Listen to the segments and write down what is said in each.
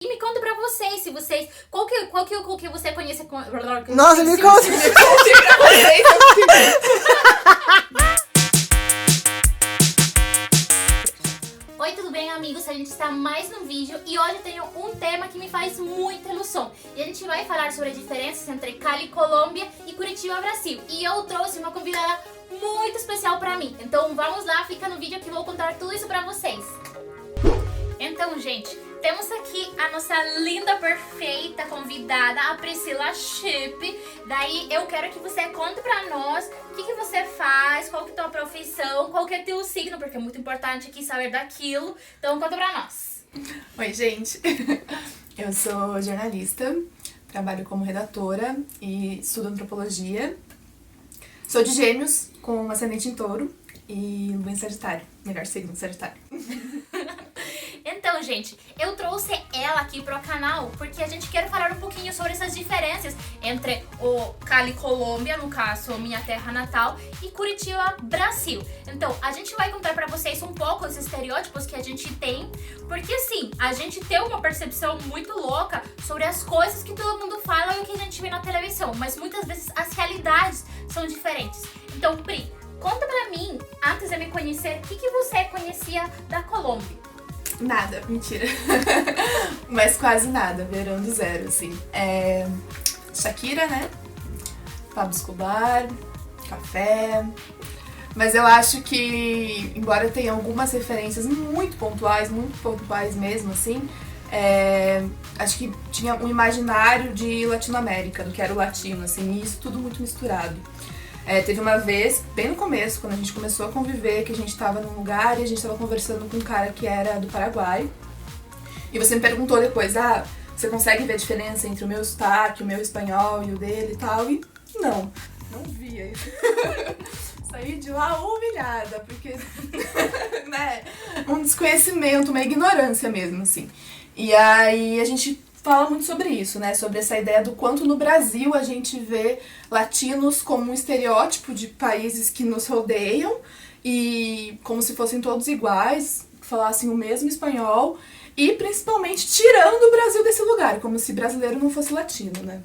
E me conta pra vocês, se vocês... Qual que você conhece... Nossa, me conta! Oi, tudo bem, amigos? A gente está mais num vídeo e hoje eu tenho um tema que me faz muita ilusão. E a gente vai falar sobre a diferença entre Cali, Colômbia e Curitiba, Brasil. E eu trouxe uma convidada muito especial pra mim. Então vamos lá, fica no vídeo que eu vou contar tudo isso pra vocês. Então, gente, temos aqui a nossa linda, perfeita convidada, a Priscila Chip. Daí eu quero que você conte pra nós o que você faz, qual que é a tua profissão, qual que é teu signo, porque é muito importante aqui saber daquilo. Então conta pra nós. Oi, gente. Eu sou jornalista, trabalho como redatora e estudo antropologia. Sou de Gêmeos, com ascendente em Touro e lua em Sagitário, melhor signo, Sagitário. Então, gente, eu trouxe ela aqui pro canal porque a gente quer falar um pouquinho sobre essas diferenças entre o Cali, Colômbia, no caso, minha terra natal, e Curitiba, Brasil. Então, a gente vai contar pra vocês um pouco os estereótipos que a gente tem, porque assim, a gente tem uma percepção muito louca sobre as coisas que todo mundo fala e o que a gente vê na televisão, mas muitas vezes as realidades são diferentes. Então, Pri, conta pra mim, antes de me conhecer, o que você conhecia da Colômbia? Nada, mentira. Mas quase nada, verão do zero, assim. Shakira, né? Pablo Escobar, café. Mas eu acho que, embora tenha algumas referências muito pontuais mesmo, assim, acho que tinha um imaginário de Latinoamérica, do que era o latino, assim, e isso tudo muito misturado. Teve uma vez, bem no começo, quando a gente começou a conviver, que a gente tava num lugar e a gente tava conversando com um cara que era do Paraguai. E você me perguntou depois, você consegue ver a diferença entre o meu sotaque, o meu espanhol e o dele e tal? E não via isso. Saí de lá humilhada, porque, né, um desconhecimento, uma ignorância mesmo, assim. E aí a gente fala muito sobre isso, né? Sobre essa ideia do quanto no Brasil a gente vê latinos como um estereótipo de países que nos rodeiam e como se fossem todos iguais, que falassem o mesmo espanhol e principalmente tirando o Brasil desse lugar, como se brasileiro não fosse latino, né?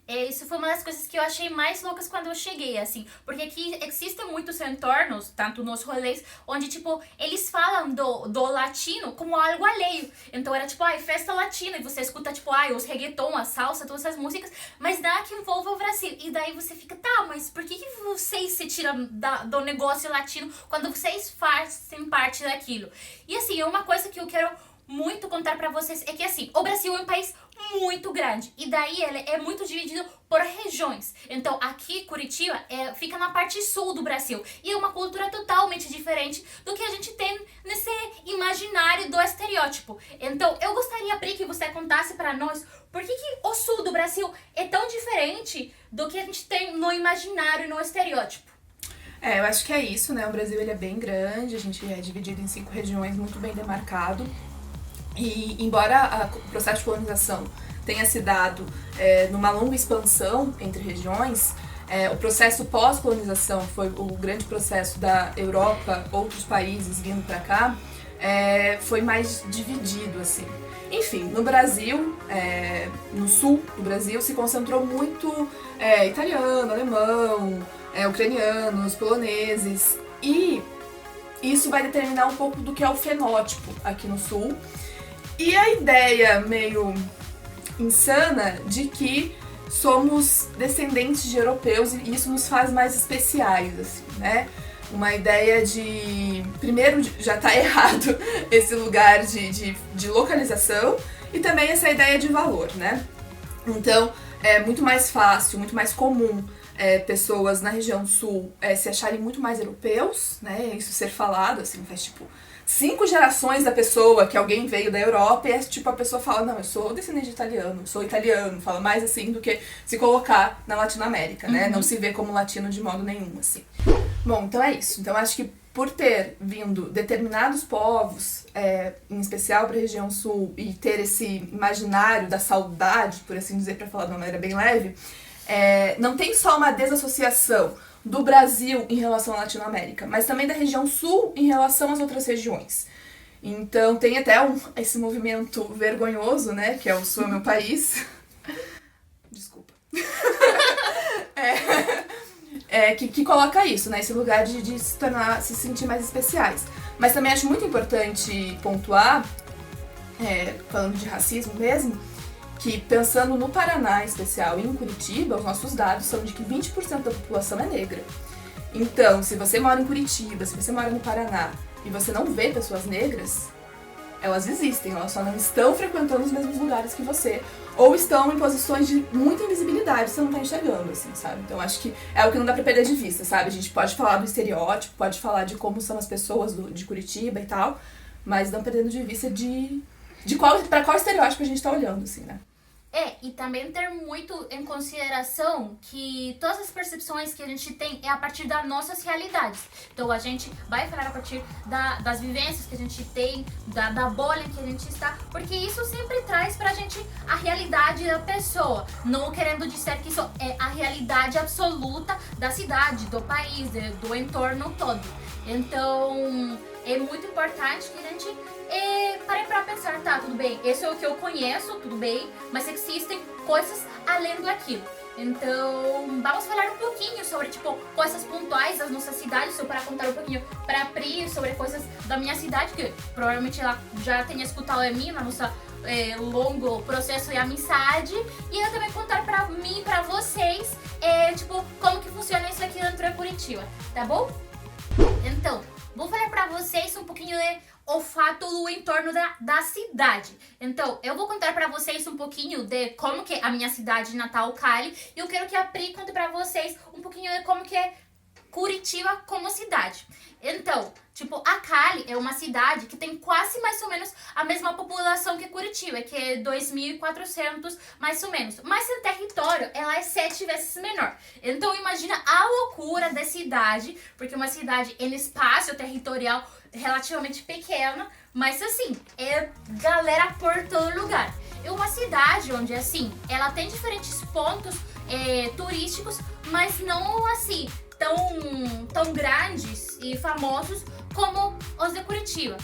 Isso foi uma das coisas que eu achei mais loucas quando eu cheguei, assim. Porque aqui existem muitos entornos, tanto nos rolês, onde, tipo, eles falam do latino como algo alheio. Então era, tipo, festa latina, e você escuta, tipo, os reggaeton, a salsa, todas essas músicas, mas nada que envolva o Brasil. E daí você fica, mas por que vocês se tiram do negócio latino quando vocês fazem parte daquilo? E, assim, uma coisa que eu quero muito contar pra vocês é que, assim, o Brasil é um país muito grande e daí ele é muito dividido por regiões. Então aqui Curitiba fica na parte sul do Brasil e é uma cultura totalmente diferente do que a gente tem nesse imaginário do estereótipo. Então eu gostaria, Pri, que você contasse pra nós por que o sul do Brasil é tão diferente do que a gente tem no imaginário e no estereótipo. Eu acho que é isso, né? O Brasil ele é bem grande, a gente é dividido em 5 regiões muito bem demarcado. E embora o processo de colonização tenha se dado numa longa expansão entre regiões, o processo pós-colonização foi o grande processo da Europa, outros países vindo para cá, foi mais dividido, assim. Enfim, no Brasil, no sul do Brasil, se concentrou muito italiano, alemão, ucranianos, poloneses, e isso vai determinar um pouco do que é o fenótipo aqui no sul. E a ideia meio insana de que somos descendentes de europeus e isso nos faz mais especiais, assim, né? Uma ideia de... Primeiro, já tá errado esse lugar de localização e também essa ideia de valor, né? Então, é muito mais fácil, muito mais comum pessoas na região sul se acharem muito mais europeus, né? Isso ser falado, assim, faz tipo 5 gerações da pessoa que alguém veio da Europa e tipo a pessoa fala, não, eu sou descendente de italiano, sou italiano, fala mais assim do que se colocar na Latinoamérica, né? Não se vê como latino de modo nenhum, assim. Bom, então é isso. Então acho que por ter vindo determinados povos, em especial para a região sul, e ter esse imaginário da saudade, por assim dizer, para falar de uma maneira bem leve, não tem só uma desassociação do Brasil em relação à Latinoamérica, mas também da região sul em relação às outras regiões. Então tem até esse movimento vergonhoso, né, que é o Sul é Meu País. Desculpa. Que coloca isso, né, esse lugar de se sentir mais especiais. Mas também acho muito importante pontuar, falando de racismo mesmo, que pensando no Paraná em especial e em Curitiba, os nossos dados são de que 20% da população é negra. Então, se você mora em Curitiba, se você mora no Paraná e você não vê pessoas negras, elas existem, elas só não estão frequentando os mesmos lugares que você, ou estão em posições de muita invisibilidade, você não tá enxergando, assim, sabe? Então acho que é o que não dá pra perder de vista, sabe? A gente pode falar do estereótipo, pode falar de como são as pessoas de Curitiba e tal, mas não perdendo de vista pra qual estereótipo a gente tá olhando, assim, né? E também ter muito em consideração que todas as percepções que a gente tem é a partir das nossas realidades. Então a gente vai falar a partir das vivências que a gente tem, da bolha que a gente está, porque isso sempre traz pra gente a realidade da pessoa. Não querendo dizer que isso é a realidade absoluta da cidade, do país, do entorno todo. Então é muito importante que a gente parem pra pensar, tá, tudo bem, esse é o que eu conheço, tudo bem, mas existem coisas além do aquilo. Então, vamos falar um pouquinho sobre, tipo, coisas pontuais das nossas cidades, eu para contar um pouquinho pra Pri sobre coisas da minha cidade, que provavelmente ela já tenha escutado a mim, na nossa longo processo de amizade, e eu também contar pra mim, pra vocês, tipo, como que funciona isso aqui dentro de Curitiba, tá bom? Então, vou falar pra vocês um pouquinho de o fato do entorno da cidade. Então, eu vou contar pra vocês um pouquinho de como que é a minha cidade natal, Cali, e eu quero que a Pri conte pra vocês um pouquinho de como que é Curitiba como cidade. Então, tipo, a Cali é uma cidade que tem quase mais ou menos a mesma população que Curitiba, que é 2.400 mais ou menos. Mas em território, ela é 7 vezes menor. Então, imagina a loucura da cidade, porque uma cidade em espaço territorial relativamente pequena, mas assim, é galera por todo lugar. É uma cidade onde, assim, ela tem diferentes pontos turísticos, mas não assim tão grandes e famosos como os de Curitiba.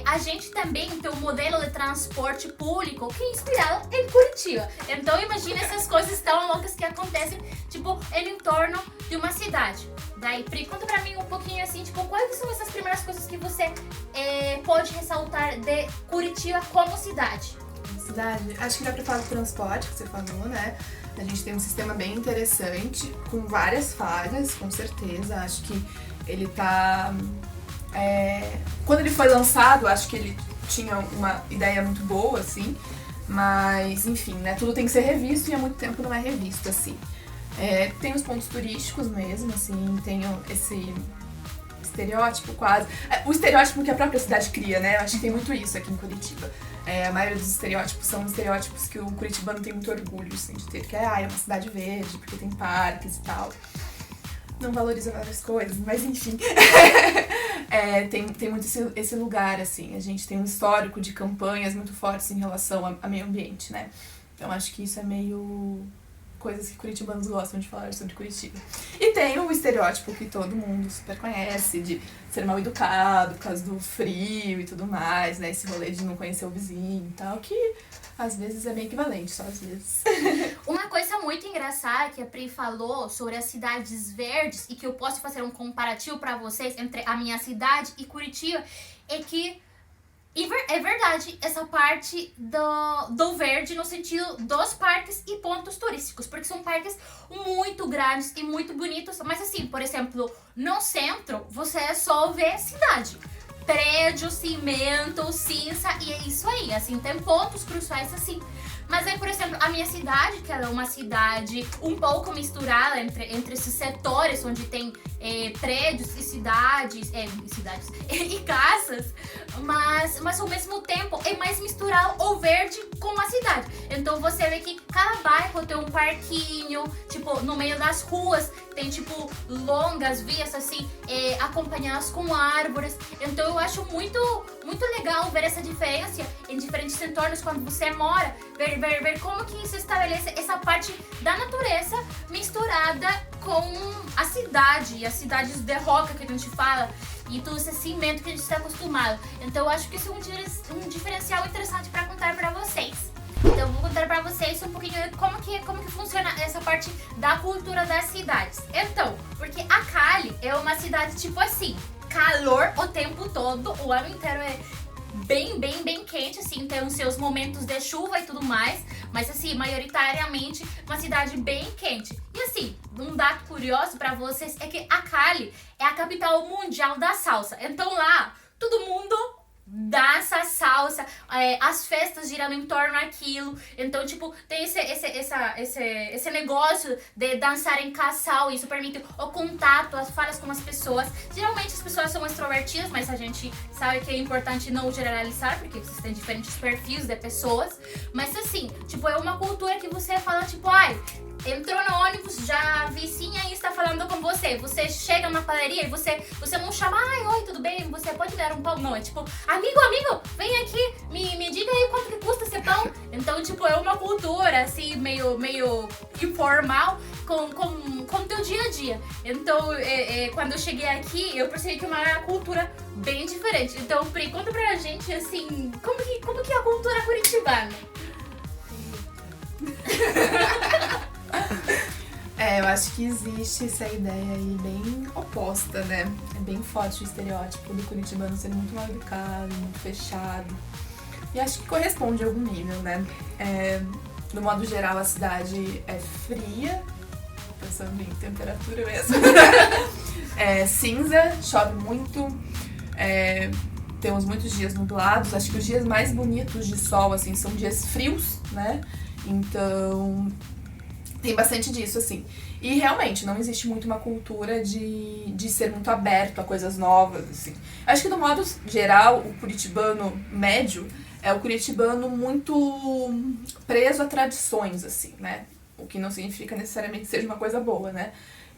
A gente também tem um modelo de transporte público que é inspirado em Curitiba. Então imagina essas coisas tão loucas que acontecem, tipo, em torno de uma cidade. Daí, Pri, conta pra mim um pouquinho assim, tipo, quais são essas primeiras coisas que você pode ressaltar de Curitiba como cidade? Cidade, acho que dá pra falar do transporte, que você falou, né? A gente tem um sistema bem interessante, com várias falhas, com certeza. Acho que ele tá... Quando ele foi lançado, acho que ele tinha uma ideia muito boa, assim. Mas, enfim, né? Tudo tem que ser revisto e há muito tempo não é revisto, assim. Tem os pontos turísticos mesmo, assim. Tem esse estereótipo quase... O estereótipo que a própria cidade cria, né? Acho que tem muito isso aqui em Curitiba. A maioria dos estereótipos são estereótipos que o curitibano tem muito orgulho, assim, de ter. Que é uma cidade verde, porque tem parques e tal. Não valoriza várias coisas, mas enfim. Tem muito esse lugar, assim. A gente tem um histórico de campanhas muito fortes em relação a meio ambiente, né? Então acho que isso é meio... coisas que curitibanos gostam de falar sobre Curitiba. E tem o estereótipo que todo mundo super conhece, de ser mal educado por causa do frio e tudo mais, né? Esse rolê de não conhecer o vizinho e tal, que às vezes é meio equivalente, só às vezes. Uma coisa muito engraçada que a Pri falou sobre as cidades verdes, e que eu posso fazer um comparativo pra vocês entre a minha cidade e Curitiba, é que é verdade essa parte do verde no sentido dos parques e pontos turísticos, porque são parques muito grandes e muito bonitos, mas assim, por exemplo, no centro você só vê cidade, prédio, cimento, cinza, e é isso aí, assim, tem pontos cruciais assim. Mas aí, por exemplo, a minha cidade, que ela é uma cidade um pouco misturada entre esses setores, onde tem prédios e cidades e casas, mas ao mesmo tempo é mais misturado o verde com a cidade. Então você vê que cada bairro tem um parquinho, tipo, no meio das ruas tem, tipo, longas vias, assim, acompanhadas com árvores. Então eu acho muito, muito legal ver essa diferença em diferentes entornos quando você mora, ver como que se estabelece essa parte da natureza misturada com a cidade, e as cidades de roca que a gente fala. e todo esse cimento que a gente está acostumado. Então eu acho que isso é um diferencial interessante para contar para vocês. Então eu vou contar pra vocês um pouquinho como que funciona essa parte da cultura das cidades. Então, porque a Cali é uma cidade tipo assim, calor o tempo todo, o ano inteiro é bem quente, assim, tem os seus momentos de chuva e tudo mais, mas assim, maioritariamente uma cidade bem quente. E assim, um dado curioso pra vocês é que a Cali é a capital mundial da salsa. Então lá, todo mundo dança, salsa, as festas girando em torno daquilo. Então, tipo, tem esse negócio de dançar em casal. Isso permite o contato, as falas com as pessoas. Geralmente as pessoas são extrovertidas, mas a gente sabe que é importante não generalizar, porque existem diferentes perfis de pessoas. Mas assim, tipo, é uma cultura que você fala, tipo, ai, entrou no ônibus, já a vizinha aí está falando com você. Você chega na padaria e você não chama, ai, oi, tudo bem? Você pode dar um pão? Não, é tipo, amigo, vem aqui, me diga aí quanto que custa esse pão. Então, tipo, é uma cultura, assim, meio informal com o teu dia a dia. Então, quando eu cheguei aqui, eu percebi que é uma cultura bem diferente. Então, Pri, conta pra gente, assim, como que é a cultura curitibana? Eu acho que existe essa ideia aí bem oposta, né? É bem forte o estereótipo do curitibano ser muito mal educado, muito fechado. E acho que corresponde a algum nível, né? No modo geral, a cidade é fria, pensando em temperatura mesmo. É cinza, chove muito, temos muitos dias nublados. Acho que os dias mais bonitos de sol, assim, são dias frios, né? Então, tem bastante disso, assim. E realmente, não existe muito uma cultura de ser muito aberto a coisas novas, assim. Acho que, no modo geral, o curitibano médio é o curitibano muito preso a tradições, assim, né? O que não significa necessariamente que seja uma coisa boa, né?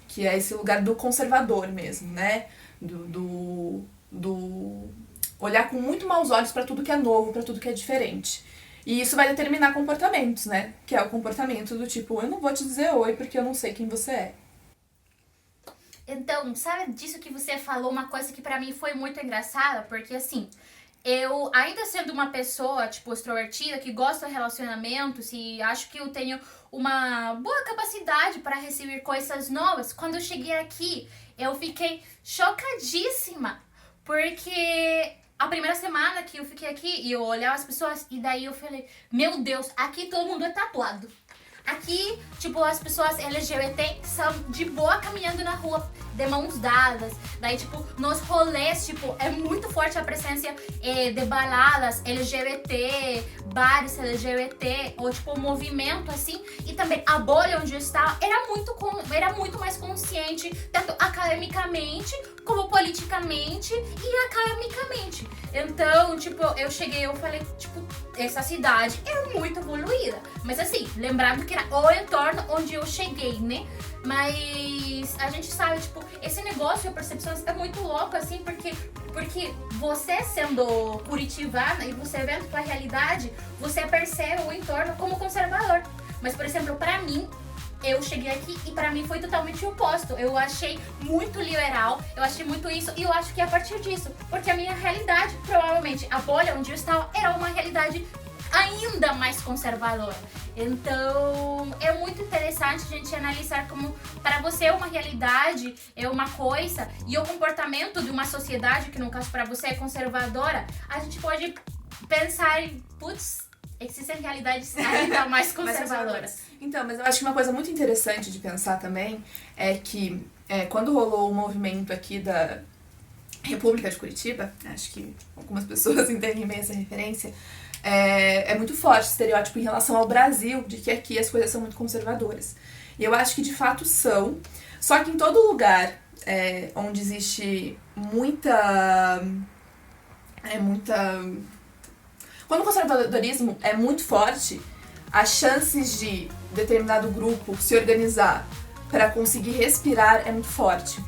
Que é esse lugar do conservador mesmo, né? Do olhar com muito maus olhos para tudo que é novo, para tudo que é diferente. E isso vai determinar comportamentos, né? Que é o comportamento do tipo, eu não vou te dizer oi porque eu não sei quem você é. Então, sabe disso que você falou, uma coisa que pra mim foi muito engraçada, porque assim, eu ainda sendo uma pessoa, tipo, extrovertida, que gosta de relacionamentos e acho que eu tenho uma boa capacidade para receber coisas novas, quando eu cheguei aqui, eu fiquei chocadíssima, porque a primeira semana que eu fiquei aqui e eu olhava as pessoas e daí eu falei, meu Deus, aqui todo mundo é tatuado. Aqui, tipo, as pessoas LGBT são de boa caminhando na rua, de mãos dadas. Daí, tipo, nos rolês, tipo, é muito forte a presença de baladas LGBT, bares LGBT, ou tipo, um movimento assim. E também a bolha onde eu estava era muito mais consciente, tanto academicamente, como politicamente e academicamente. Então, tipo, eu cheguei e eu falei, tipo, essa cidade é muito evoluída. Mas assim, lembrando que era o entorno onde eu cheguei, né? Mas a gente sabe, tipo, esse negócio de percepções é muito louco, assim, porque você sendo curitibana e você vendo tua realidade, você percebe o entorno como conservador. Mas, por exemplo, pra mim, eu cheguei aqui e pra mim foi totalmente o oposto. Eu achei muito liberal, eu achei muito isso, e eu acho que é a partir disso, porque a minha realidade, provavelmente, a bolha onde eu estava, era uma realidade ainda mais conservadora. Então, é muito interessante a gente analisar como para você uma realidade é uma coisa e o comportamento de uma sociedade, que no caso para você é conservadora, a gente pode pensar em, putz, existem realidades ainda mais conservadoras. Então, mas eu acho que uma coisa muito interessante de pensar também é que quando rolou o movimento aqui da República de Curitiba, acho que algumas pessoas entendem bem essa referência, é muito forte o estereótipo em relação ao Brasil, de que aqui as coisas são muito conservadoras. E eu acho que de fato são, só que em todo lugar onde existe muita... Quando o conservadorismo é muito forte, as chances de determinado grupo se organizar para conseguir respirar é muito forte.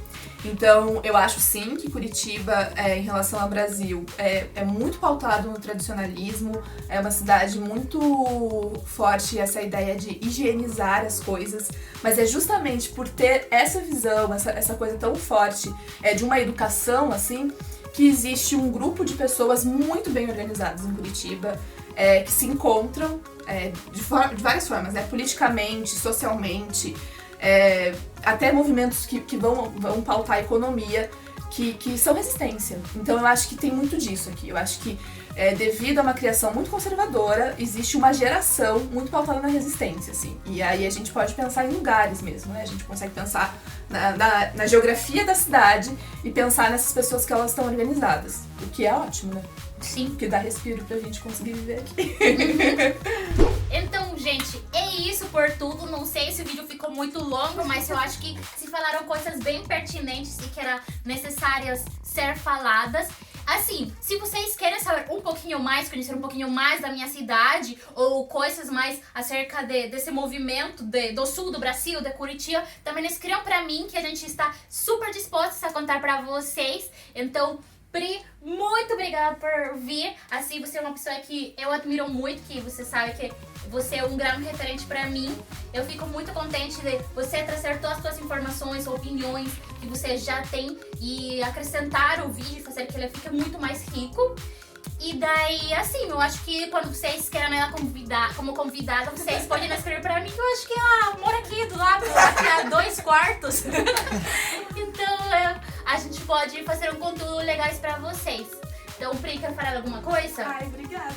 Então, eu acho sim que Curitiba, em relação ao Brasil, é muito pautado no tradicionalismo, é uma cidade muito forte essa ideia de higienizar as coisas, mas é justamente por ter essa visão, essa coisa tão forte de uma educação, assim, que existe um grupo de pessoas muito bem organizadas em Curitiba, que se encontram de várias formas, né? Politicamente, socialmente, até movimentos que vão pautar a economia, que são resistência. Então eu acho que tem muito disso aqui. Eu acho que devido a uma criação muito conservadora, existe uma geração muito pautada na resistência, assim. E aí a gente pode pensar em lugares mesmo, né? A gente consegue pensar na geografia da cidade e pensar nessas pessoas que elas estão organizadas. O que é ótimo, né? Sim. Porque dá respiro pra gente conseguir viver aqui. Então, gente, é isso por tudo. Não sei se o vídeo ficou muito longo, mas eu acho que se falaram coisas bem pertinentes e que eram necessárias ser faladas. Assim, se vocês querem saber um pouquinho mais, conhecer um pouquinho mais da minha cidade ou coisas mais acerca desse movimento do sul do Brasil, de Curitiba, também escrevam pra mim que a gente está super dispostos a contar pra vocês. Então, Pri, muito obrigada por vir. Assim, você é uma pessoa que eu admiro muito, que você sabe que você é um grande referente pra mim. Eu fico muito contente de você trazer todas as suas informações, opiniões que você já tem e acrescentar o vídeo, fazer que ele fique muito mais rico. E daí, assim, eu acho que quando vocês querem ela como convidada, vocês podem escrever pra mim, que eu acho que ela mora aqui do lado, aqui a 2 quartos. Então, a gente pode fazer um conteúdo legais pra vocês. Então, Pri, quer falar alguma coisa? Ai, obrigada.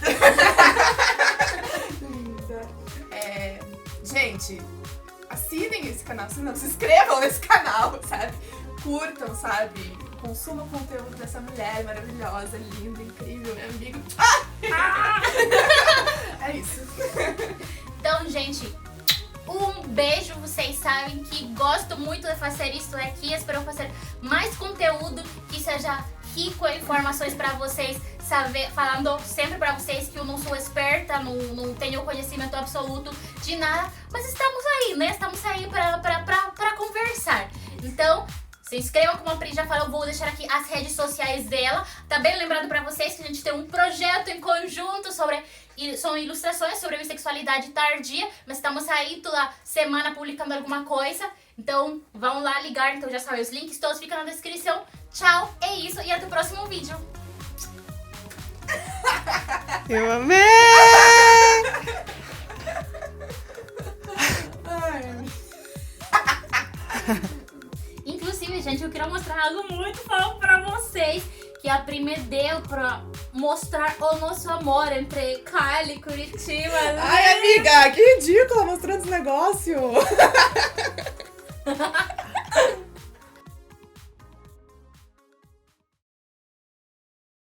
Linda. Gente, assinem esse canal, se não, se inscrevam nesse canal, sabe? Curtam, sabe? Consumam o conteúdo dessa mulher maravilhosa, linda, incrível, meu amigo. É isso. Então, gente, um beijo. Vocês sabem que gosto muito de fazer isso aqui. Espero fazer mais conteúdo que seja rico em informações para vocês, saber, falando sempre para vocês que eu não sou esperta, não tenho conhecimento absoluto de nada, mas estamos aí, né? Estamos aí para conversar. Então, se inscrevam, como a Pri já falou, vou deixar aqui as redes sociais dela. Tá bem lembrado pra vocês que a gente tem um projeto em conjunto são ilustrações sobre bissexualidade tardia, mas estamos aí toda semana publicando alguma coisa. Então, vão lá ligar, então já sabem, os links todos ficam na descrição. Tchau, é isso e até o próximo vídeo. Eu amei! Inclusive, gente, eu quero mostrar algo muito fofo pra vocês, que a Pri me deu pra mostrar o nosso amor entre Kylie e Curitiba. Ai, amiga, que ridícula mostrando esse negócio!